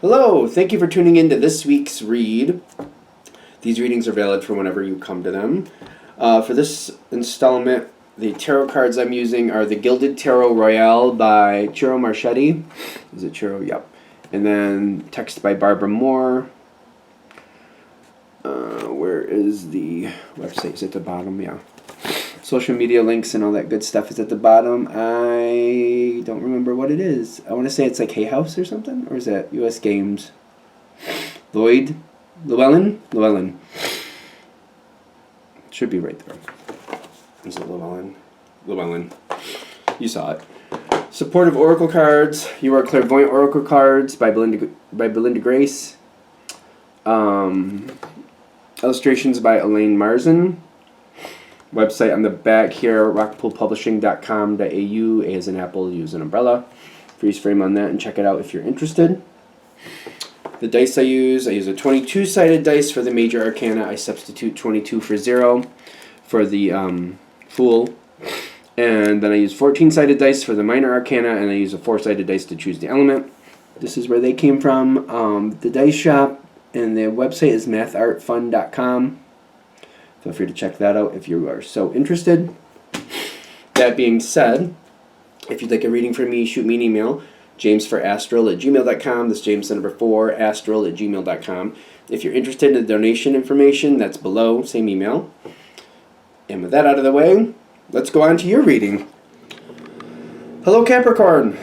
Hello, thank you for tuning in to this week's read. These readings are valid for whenever you come to them. For this installment, the tarot cards I'm using are the Gilded Tarot Royale by Ciro Marchetti. Is it Ciro? Yep. And then text by Barbara Moore. Where is the website? Is it at the bottom? Yeah. Social media links and all that good stuff is at the bottom. I don't remember what it is. I want to say it's like Hay House or something. Or is that US Games? Llewellyn? Should be right there. Is it Llewellyn. You saw it. Supportive Oracle cards. You Are Clairvoyant Oracle cards by Belinda Grace. Illustrations by Elaine Marzin. Website on the back here, rockpoolpublishing.com.au. A as an apple, use an umbrella. Freeze frame on that and check it out if you're interested. The dice I use a 22-sided dice for the major arcana. I substitute 22 for 0 for the Fool. And then I use 14-sided dice for the minor arcana, and I use a 4-sided dice to choose the element. This is where they came from. The dice shop and the website is mathartfun.com. Feel free to check that out if you are so interested. That being said, if you'd like a reading from me, shoot me an email, jamesforastral@gmail.com. That's James the number 4, astral@gmail.com. If you're interested in the donation information, that's below, same email. And with that out of the way, let's go on to your reading. Hello, Capricorn.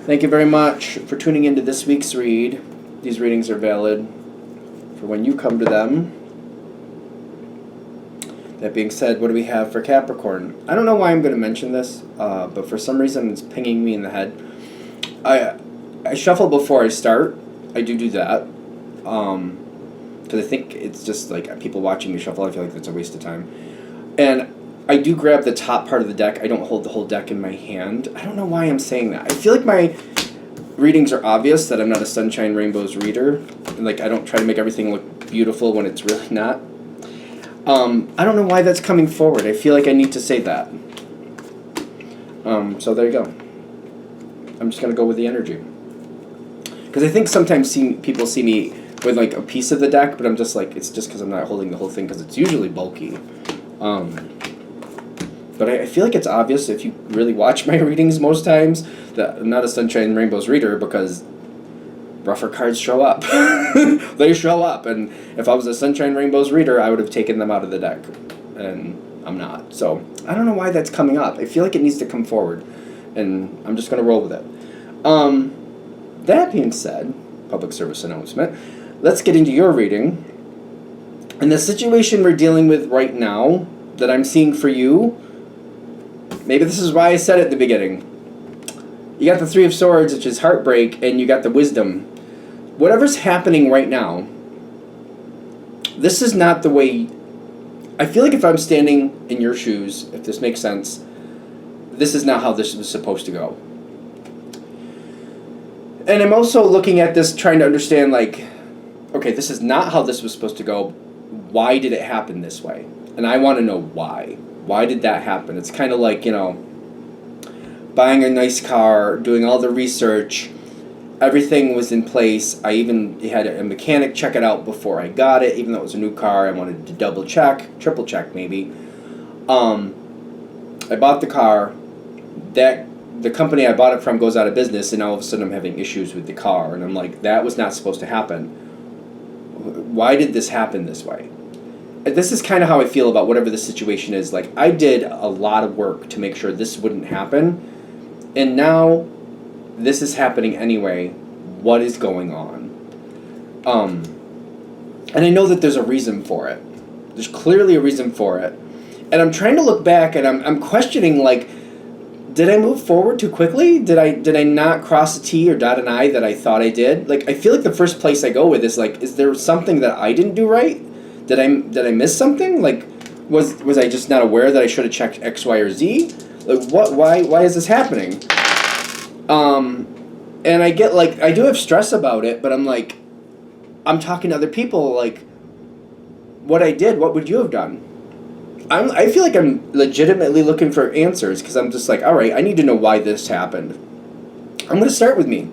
Thank you very much for tuning into this week's read. These readings are valid for when you come to them. That being said, what do we have for Capricorn? I don't know why I'm going to mention this, but for some reason it's pinging me in the head. I shuffle before I start. I do that. Because I think it's just like people watching me shuffle. I feel like that's a waste of time. And I do grab the top part of the deck. I don't hold the whole deck in my hand. I don't know why I'm saying that. I feel like my readings are obvious that I'm not a Sunshine Rainbows reader. And like I don't try to make everything look beautiful when it's really not. I don't know why that's coming forward. I feel like I need to say that. So there you go. I'm just going to go with the energy. Because I think sometimes people see me with like a piece of the deck, but I'm just like, it's just because I'm not holding the whole thing because it's usually bulky. But I feel like it's obvious if you really watch my readings most times that I'm not a Sunshine Rainbows reader because rougher cards show up. They show up, and if I was a Sunshine Rainbows reader, I would have taken them out of the deck, and I'm not. So I don't know why that's coming up. I feel like it needs to come forward, and I'm just going to roll with it. That being said, public service announcement, let's get into your reading. And the situation we're dealing with right now that I'm seeing for you, maybe this is why I said it at the beginning. You got the Three of Swords, which is heartbreak, and you got the Wisdom. Whatever's happening right now, this is not the way... I feel like if I'm standing in your shoes, if this makes sense, this is not how this was supposed to go. And I'm also looking at this trying to understand, like, okay, this is not how this was supposed to go. Why did it happen this way? And I want to know why. Why did that happen? It's kind of like, you know, buying a nice car, doing all the research, everything was in place. I even had a mechanic check it out before I got it, even though it was a new car. I wanted to double check, triple check maybe. I bought the car. The company I bought it from goes out of business, and all of a sudden I'm having issues with the car. And I'm like, that was not supposed to happen. Why did this happen this way? This is kind of how I feel about whatever the situation is. Like, I did a lot of work to make sure this wouldn't happen. And now, this is happening anyway. What is going on? And I know that there's a reason for it. There's clearly a reason for it. And I'm trying to look back, and I'm questioning, like, did I move forward too quickly? Did I not cross a T or dot an I that I thought I did? Like, I feel like the first place I go with is, like, is there something that I didn't do right? Did I miss something? Like, was I just not aware that I should have checked X, Y, or Z? Like, what? Why is this happening? And I get, like, I do have stress about it, but I'm like, I'm talking to other people, like, what I did, what would you have done? I feel like I'm legitimately looking for answers, because I'm just like, all right, I need to know why this happened. I'm going to start with me.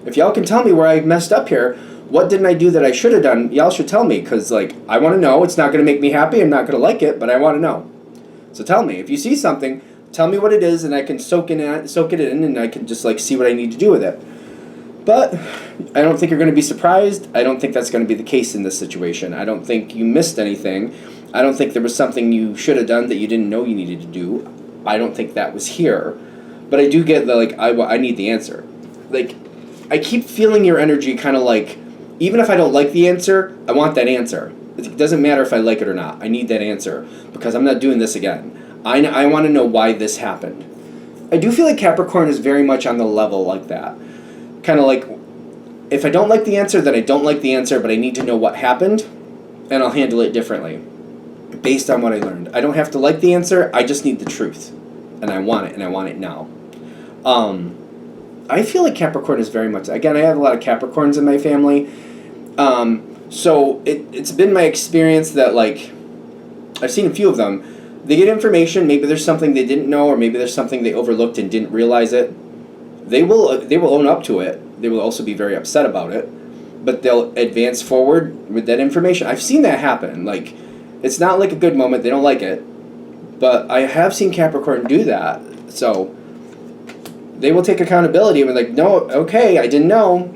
If y'all can tell me where I messed up here, what didn't I do that I should have done, y'all should tell me, because, like, I want to know. It's not going to make me happy. I'm not going to like it, but I want to know. So tell me. If you see something, tell me what it is, and I can soak it in, and I can just, like, see what I need to do with it. But I don't think you're going to be surprised. I don't think that's going to be the case in this situation. I don't think you missed anything. I don't think there was something you should have done that you didn't know you needed to do. I don't think that was here. But I do get the, like, I need the answer. Like, I keep feeling your energy kind of like, even if I don't like the answer, I want that answer. It doesn't matter if I like it or not. I need that answer because I'm not doing this again. I want to know why this happened. I do feel like Capricorn is very much on the level like that. Kind of like, if I don't like the answer, then I don't like the answer, but I need to know what happened, and I'll handle it differently based on what I learned. I don't have to like the answer. I just need the truth, and I want it, and I want it now. I feel like Capricorn is very much... Again, I have a lot of Capricorns in my family. So it's been my experience that, like, I've seen a few of them. They get information. Maybe there's something they didn't know, or maybe there's something they overlooked and didn't realize it. They will own up to it. They will also be very upset about it. But they'll advance forward with that information. I've seen that happen. Like, it's not like a good moment. They don't like it. But I have seen Capricorn do that. So they will take accountability and be like, no, okay, I didn't know.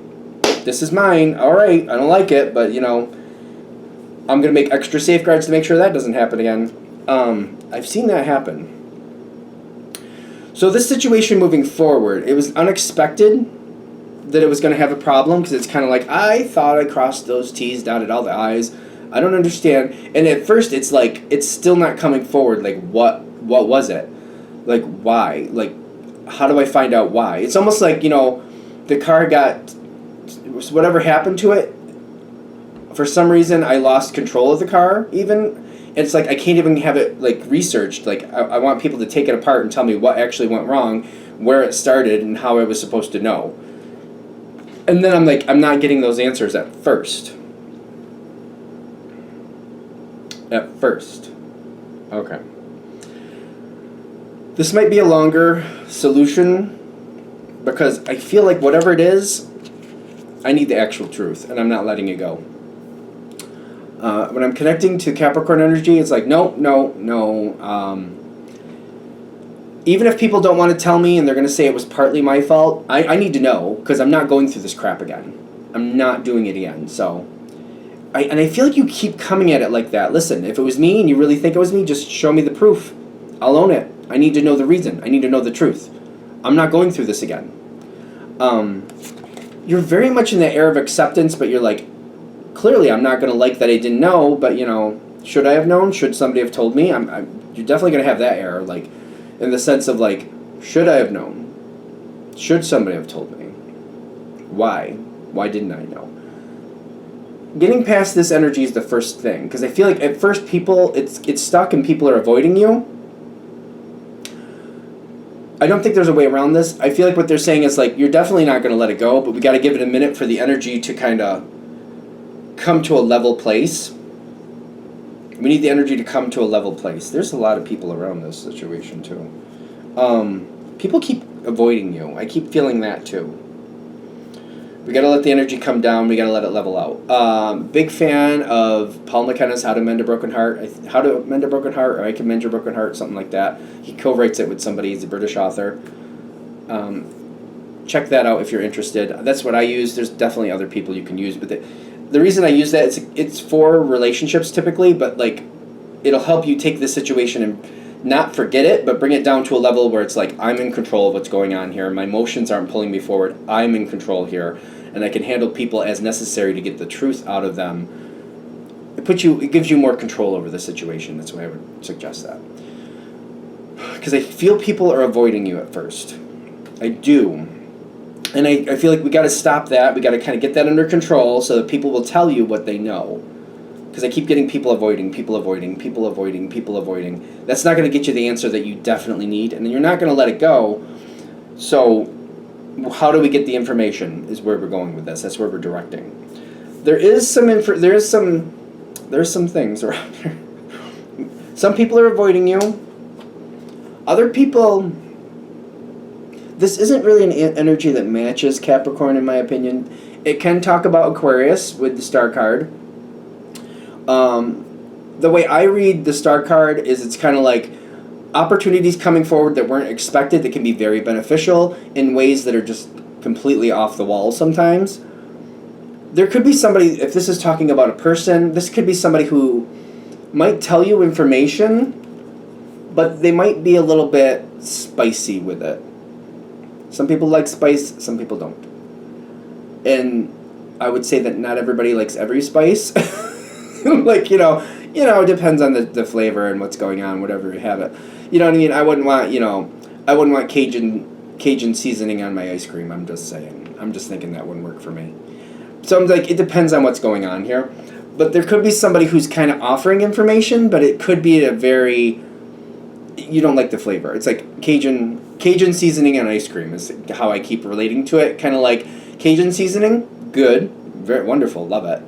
This is mine. All right, I don't like it, but, you know, I'm going to make extra safeguards to make sure that doesn't happen again. I've seen that happen. So this situation moving forward, it was unexpected that it was going to have a problem because it's kind of like, I thought I crossed those T's, dotted all the I's. I don't understand. And at first, it's like, it's still not coming forward. Like, what was it? Like, why? Like, how do I find out why? It's almost like, you know, the car got, whatever happened to it, for some reason, I lost control of the car, even. It's like, I can't even have it, like, researched. Like, I want people to take it apart and tell me what actually went wrong, where it started, and how I was supposed to know. And then I'm like, I'm not getting those answers at first. At first. Okay. This might be a longer solution because I feel like whatever it is, I need the actual truth, and I'm not letting it go. When I'm connecting to Capricorn energy, it's like, no. Even if people don't want to tell me and they're going to say it was partly my fault, I need to know because I'm not going through this crap again. I'm not doing it again. So, I feel like you keep coming at it like that. Listen, if it was me and you really think it was me, just show me the proof. I'll own it. I need to know the reason. I need to know the truth. I'm not going through this again. You're very much in the air of acceptance, but you're like, clearly I'm not going to like that I didn't know, but, you know, should I have known? Should somebody have told me? You're definitely going to have that error, like, in the sense of, like, should I have known? Should somebody have told me? Why? Why didn't I know? Getting past this energy is the first thing, because I feel like at first people, it's stuck and people are avoiding you. I don't think there's a way around this. I feel like what they're saying is, like, you're definitely not going to let it go, but we got to give it a minute for the energy to kind of come to a level place. We need the energy to come to a level place. There's a lot of people around this situation, too. People keep avoiding you. I keep feeling that, too. We got to let the energy come down. We got to let it level out. Big fan of Paul McKenna's How to Mend a Broken Heart. How to Mend a Broken Heart, or I Can Mend Your Broken Heart, something like that. He co-writes it with somebody. He's a British author. Check that out if you're interested. That's what I use. There's definitely other people you can use, but the reason I use that, it's for relationships typically, but, like, it'll help you take this situation and not forget it, but bring it down to a level where it's like, I'm in control of what's going on here. My emotions aren't pulling me forward. I'm in control here, and I can handle people as necessary to get the truth out of them. It gives you more control over the situation. That's why I would suggest that. Because I feel people are avoiding you at first. I do. And I feel like we got to stop that. We got to kind of get that under control so that people will tell you what they know. Because I keep getting people avoiding. That's not going to get you the answer that you definitely need, and then you're not going to let it go. So how do we get the information is where we're going with this. That's where we're directing. There's some things around here. Some people are avoiding you. Other people, this isn't really an energy that matches Capricorn, in my opinion. It can talk about Aquarius with the star card. The way I read the star card is it's kind of like opportunities coming forward that weren't expected that can be very beneficial in ways that are just completely off the wall sometimes. There could be somebody, if this is talking about a person, this could be somebody who might tell you information, but they might be a little bit spicy with it. Some people like spice, some people don't. And I would say that not everybody likes every spice. Like, it depends on the flavor and what's going on, whatever you have it. You know what I mean? I wouldn't want Cajun seasoning on my ice cream, I'm just saying. I'm just thinking that wouldn't work for me. So I'm like, it depends on what's going on here. But there could be somebody who's kind of offering information, but it could be a very, you don't like the flavor. It's like Cajun seasoning on ice cream is how I keep relating to it. Kind of like Cajun seasoning, good, very wonderful, love it.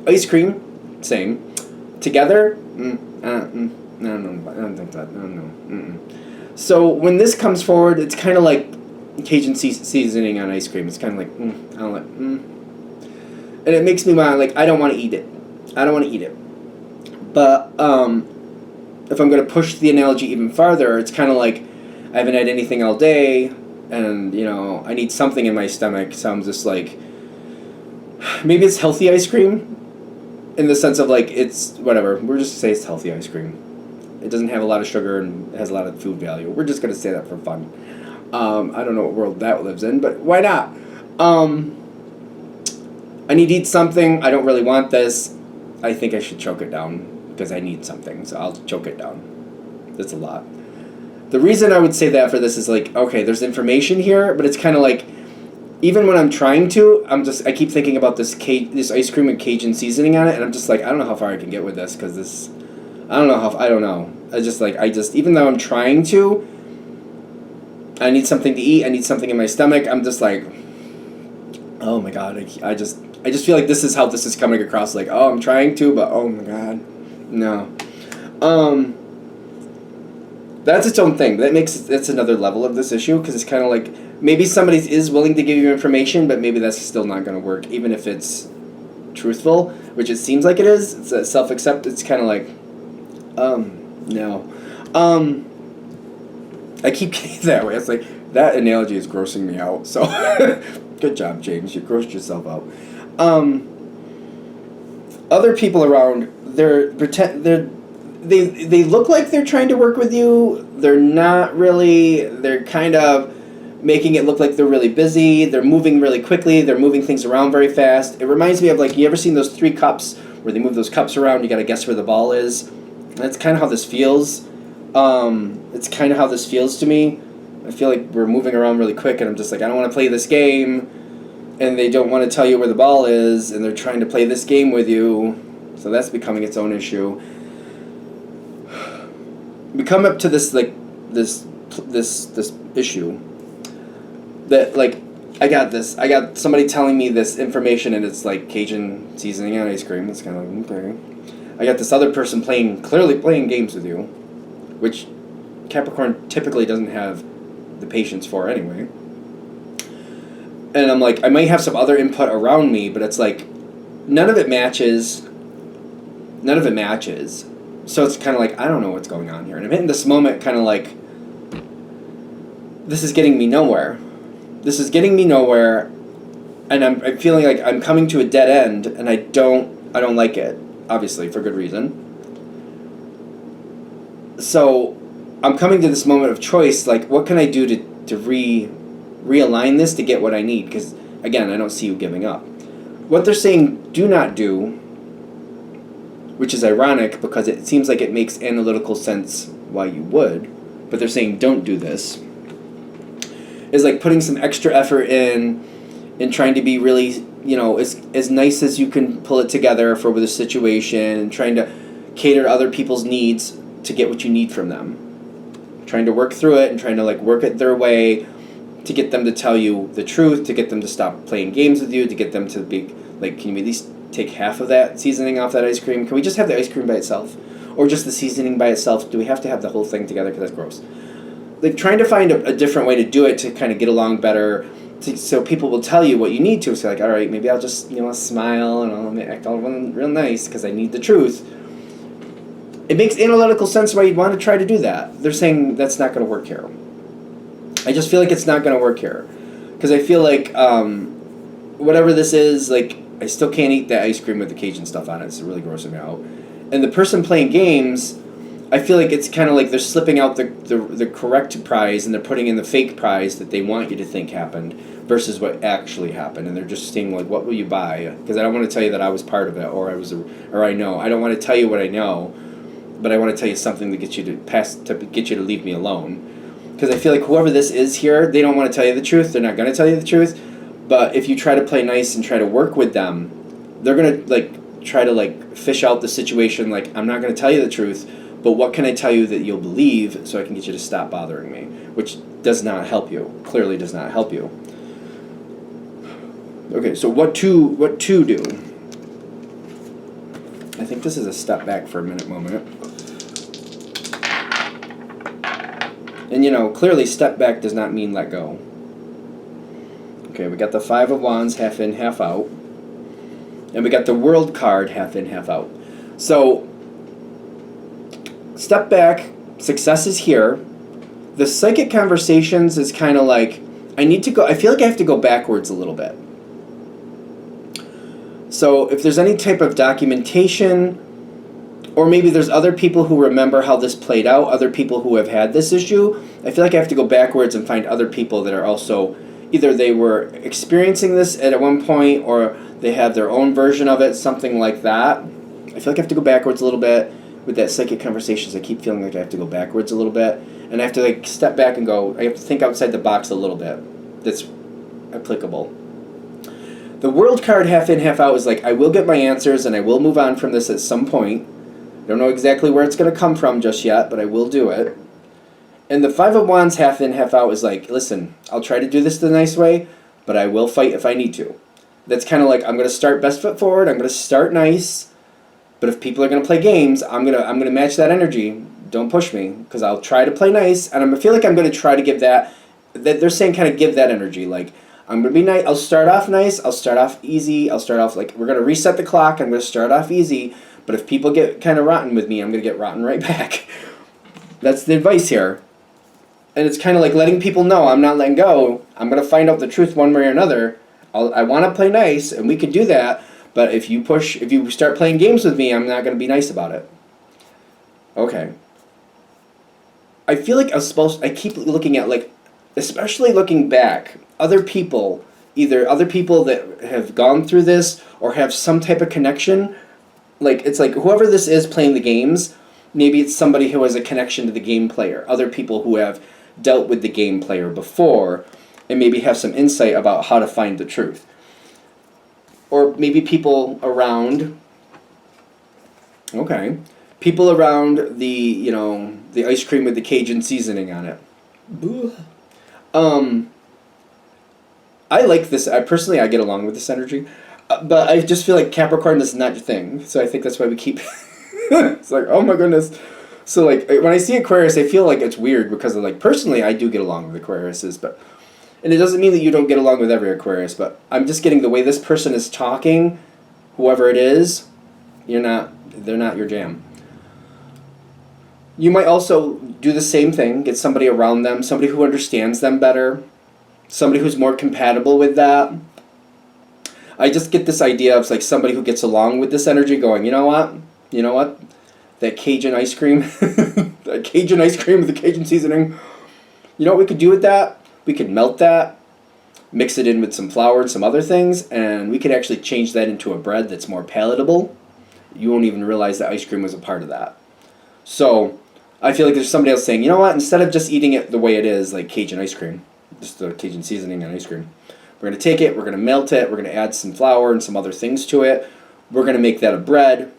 Ice cream, same. Together, no, I don't think that, no. So when this comes forward, it's kind of like Cajun seasoning on ice cream. It's kind of like, I don't like, And it makes me want, like, I don't want to eat it. But if I'm going to push the analogy even farther, it's kind of like I haven't had anything all day, and, I need something in my stomach, so I'm just like, maybe it's healthy ice cream, in the sense of, like, it's, whatever, we're just going to say it's healthy ice cream. It doesn't have a lot of sugar and has a lot of food value. We're just going to say that for fun. I don't know what world that lives in, but why not? I need to eat something. I don't really want this. I think I should choke it down because I need something, so I'll choke it down. That's a lot. The reason I would say that for this is like, okay, there's information here, but it's kind of like, even when I'm trying to, I keep thinking about this ice cream with Cajun seasoning on it, and I'm just like, I don't know how far I can get with this, because this, I don't know. Even though I'm trying to, I need something to eat, I need something in my stomach, I'm just like, oh my god, I just feel like this is how this is coming across, like, oh, I'm trying to, but oh my god, no. That's its own thing. That's another level of this issue, because it's kind of like, maybe somebody is willing to give you information, but maybe that's still not going to work, even if it's truthful, which it seems like it is. It's a self-accept. It's kind of like, no. I keep getting that way. It's like, that analogy is grossing me out, so good job, James. You grossed yourself out. Other people around, they look like they're trying to work with you. They're not really. They're kind of making it look like they're really busy. They're moving really quickly. They're moving things around very fast. It reminds me of, like, you ever seen those 3 cups where they move those cups around? You got to guess where the ball is. That's kind of how this feels. It's kind of how this feels to me. I feel like we're moving around really quick, and I'm just like, I don't want to play this game. And they don't want to tell you where the ball is, and they're trying to play this game with you. So that's becoming its own issue. We come up to this, like, this issue that, like, I got somebody telling me this information, and it's like Cajun seasoning on ice cream. It's kind of like, okay. I got this other person clearly playing games with you, which Capricorn typically doesn't have the patience for anyway. And I'm like, I might have some other input around me, but it's like, none of it matches. So it's kind of like, I don't know what's going on here. And I'm hitting this moment kind of like, this is getting me nowhere. And I'm feeling like I'm coming to a dead end, and I don't like it, obviously, for good reason. So I'm coming to this moment of choice, like, what can I do to realign this to get what I need? Because, again, I don't see you giving up. What they're saying do not do, which is ironic because it seems like it makes analytical sense why you would, but they're saying don't do this, is like putting some extra effort in trying to be really, as nice as you can pull it together for the situation, and trying to cater to other people's needs to get what you need from them. Trying to work through it and trying to, like, work it their way to get them to tell you the truth, to get them to stop playing games with you, to get them to be like, can you at least take half of that seasoning off that ice cream? Can we just have the ice cream by itself? Or just the seasoning by itself? Do we have to have the whole thing together? Because that's gross. like trying to find a different way to do it to kind of get along better, so people will tell you what you need to. So like, all right, maybe I'll just, I'll smile and I'll act all real nice because I need the truth. It makes analytical sense why you'd want to try to do that. They're saying that's not going to work here. I just feel like it's not going to work here. Because I feel like whatever this is, like, I still can't eat that ice cream with the Cajun stuff on it. It's really grossing me out. And the person playing games, I feel like it's kind of like they're slipping out the correct prize and they're putting in the fake prize that they want you to think happened versus what actually happened. And they're just saying, like, what will you buy? Because I don't want to tell you that I was part of it or I know. I don't want to tell you what I know, but I want to tell you something to get you to leave me alone. Because I feel like whoever this is here, they don't want to tell you the truth. They're not going to tell you the truth. But if you try to play nice and try to work with them, they're going to like try to like fish out the situation. Like, I'm not going to tell you the truth, but what can I tell you that you'll believe so I can get you to stop bothering me? Which does not help you. Clearly does not help you. Okay, so what to do? I think this is a step back for a moment. And clearly step back does not mean let go. Okay, we got the Five of Wands, half in, half out. And we got the World card, half in, half out. So, step back, success is here. The psychic conversations is kind of like, I feel like I have to go backwards a little bit. So, if there's any type of documentation, or maybe there's other people who remember how this played out, other people who have had this issue, I feel like I have to go backwards and find other people that are also, either they were experiencing this at one point or they have their own version of it, something like that. I feel like I have to go backwards a little bit with that psychic conversations. I keep feeling like I have to go backwards a little bit. And I have to like step back and go, I have to think outside the box a little bit. That's applicable. The World card, half in, half out, is like, I will get my answers and I will move on from this at some point. I don't know exactly where it's going to come from just yet, but I will do it. And the Five of Wands, half in, half out, is like, listen, I'll try to do this the nice way, but I will fight if I need to. That's kind of like, I'm going to start best foot forward, I'm going to start nice, but if people are going to play games, I'm going to match that energy. Don't push me, because I'll try to play nice, and I feel like I'm going to try to give that they're saying kind of give that energy, like, I'm going to be nice, I'll start off nice, I'll start off easy, I'll start off like, we're going to reset the clock, I'm going to start off easy, but if people get kind of rotten with me, I'm going to get rotten right back. That's the advice here. And it's kind of like letting people know I'm not letting go. I'm going to find out the truth one way or another. I want to play nice, and we can do that, but if you start playing games with me, I'm not going to be nice about it. Okay. I feel like I keep looking at, like, especially looking back, other people that have gone through this or have some type of connection. Like, it's like whoever this is playing the games, maybe it's somebody who has a connection to the game player. Other people who have dealt with the game player before and maybe have some insight about how to find the truth. Or maybe people around the ice cream with the Cajun seasoning on it. I like this. I get along with this energy. But I just feel like Capricorn is not your thing. So I think that's why we keep... It's like, oh my goodness. So like, when I see Aquarius, I feel like it's weird because of, like, personally, I do get along with Aquariuses, but... And it doesn't mean that you don't get along with every Aquarius, but I'm just getting the way this person is talking, whoever it is, they're not your jam. You might also do the same thing, get somebody around them, somebody who understands them better, somebody who's more compatible with that. I just get this idea of, like, somebody who gets along with this energy going, you know what, that Cajun ice cream, that Cajun ice cream with the Cajun seasoning, you know what we could do with that? We could melt that, mix it in with some flour and some other things, and we could actually change that into a bread that's more palatable. You won't even realize that ice cream was a part of that. So I feel like there's somebody else saying, you know what, instead of just eating it the way it is, like Cajun ice cream, just the Cajun seasoning and ice cream, we're going to take it, we're going to melt it, we're going to add some flour and some other things to it. We're going to make that a bread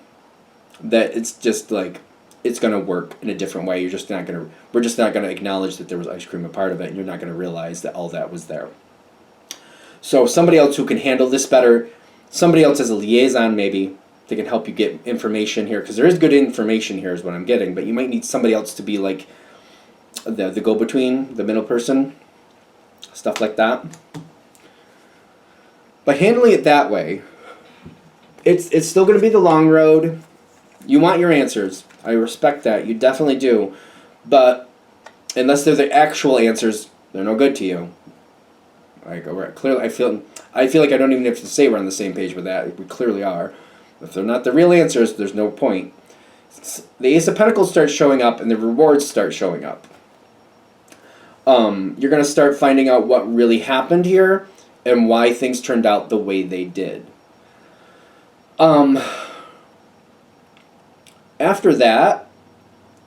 that it's just like, it's going to work in a different way. We're just not going to acknowledge that there was ice cream a part of it, and you're not going to realize that all that was there. So somebody else who can handle this better, somebody else as a liaison maybe, they can help you get information here, because there is good information here is what I'm getting, but you might need somebody else to be like the go-between, the middle person, stuff like that. By handling it that way, it's still going to be the long road. You want your answers. I respect that. You definitely do. But unless they're the actual answers, they're no good to you. Clearly, I feel like I don't even have to say we're on the same page with that. We clearly are. If they're not the real answers, there's no point. The Ace of Pentacles starts showing up, and the rewards start showing up. You're going to start finding out what really happened here and why things turned out the way they did. After that,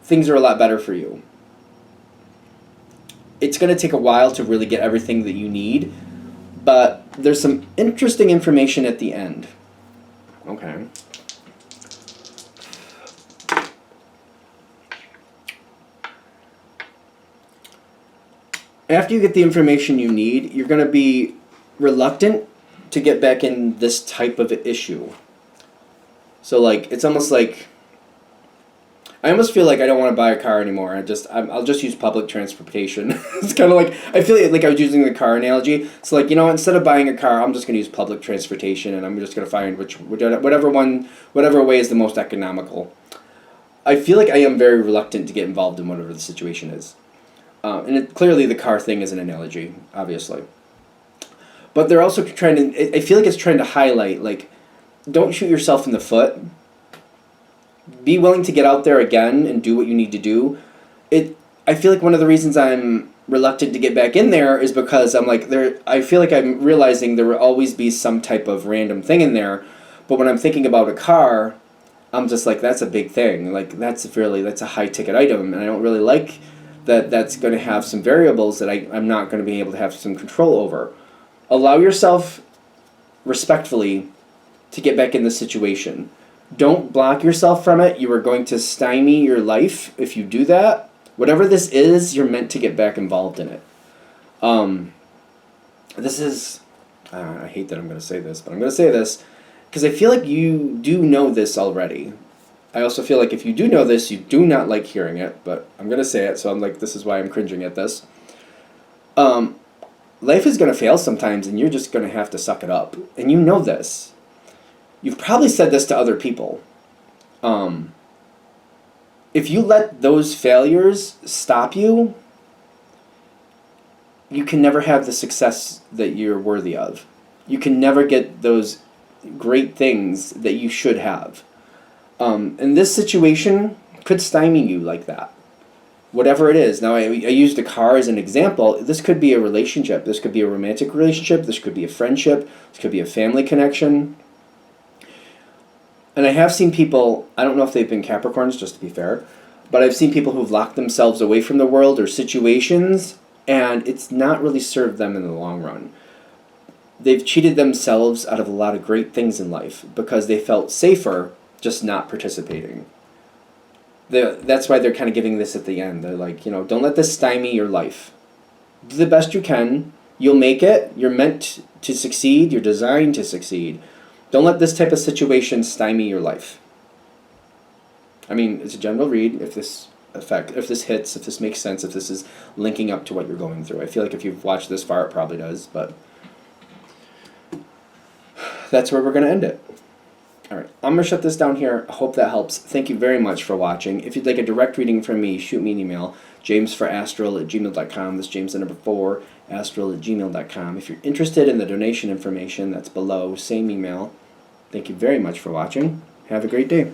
things are a lot better for you. It's going to take a while to really get everything that you need, but there's some interesting information at the end. Okay. After you get the information you need, you're going to be reluctant to get back in this type of issue. So, like, it's almost like, I almost feel like I don't want to buy a car anymore. I'll just use public transportation. It's kind of like, I feel like I was using the car analogy. It's like, instead of buying a car, I'm just going to use public transportation, and I'm just going to find whatever way is the most economical. I feel like I am very reluctant to get involved in whatever the situation is. Clearly the car thing is an analogy, obviously. But they're also trying to, I feel like it's trying to highlight, like, don't shoot yourself in the foot. Be willing to get out there again and do what you need to do. I feel like one of the reasons I'm reluctant to get back in there is because I feel like I'm realizing there will always be some type of random thing in there. But when I'm thinking about a car, I'm just like, that's a big thing. Like, that's a high ticket item, and I don't really like that's going to have some variables that I'm not going to be able to have some control over. Allow yourself respectfully to get back in the situation. Don't block yourself from it. You are going to stymie your life if you do that. Whatever this is, you're meant to get back involved in it. This is, I hate that I'm going to say this, but I'm going to say this because I feel like you do know this already. I also feel like if you do know this, you do not like hearing it, but I'm going to say it, so I'm like, this is why I'm cringing at this. Life is going to fail sometimes, and you're just going to have to suck it up. And you know this. You've probably said this to other people. If you let those failures stop you, you can never have the success that you're worthy of. You can never get those great things that you should have. And this situation could stymie you like that. Whatever it is. Now, I used a car as an example. This could be a relationship. This could be a romantic relationship. This could be a friendship. This could be a family connection. And I have seen people, I don't know if they've been Capricorns, just to be fair, but I've seen people who've locked themselves away from the world or situations, and it's not really served them in the long run. They've cheated themselves out of a lot of great things in life because they felt safer just not participating. That's why they're kind of giving this at the end. They're like, don't let this stymie your life. Do the best you can. You'll make it. You're meant to succeed. You're designed to succeed. Don't let this type of situation stymie your life. I mean, it's a general read. If this hits, if this makes sense, if this is linking up to what you're going through. I feel like if you've watched this far, it probably does, but that's where we're going to end it. All right, I'm going to shut this down here. I hope that helps. Thank you very much for watching. If you'd like a direct reading from me, shoot me an email, jamesforastral@gmail.com. That's James the number 4, astral@gmail.com. If you're interested in the donation information, that's below, same email. Thank you very much for watching. Have a great day.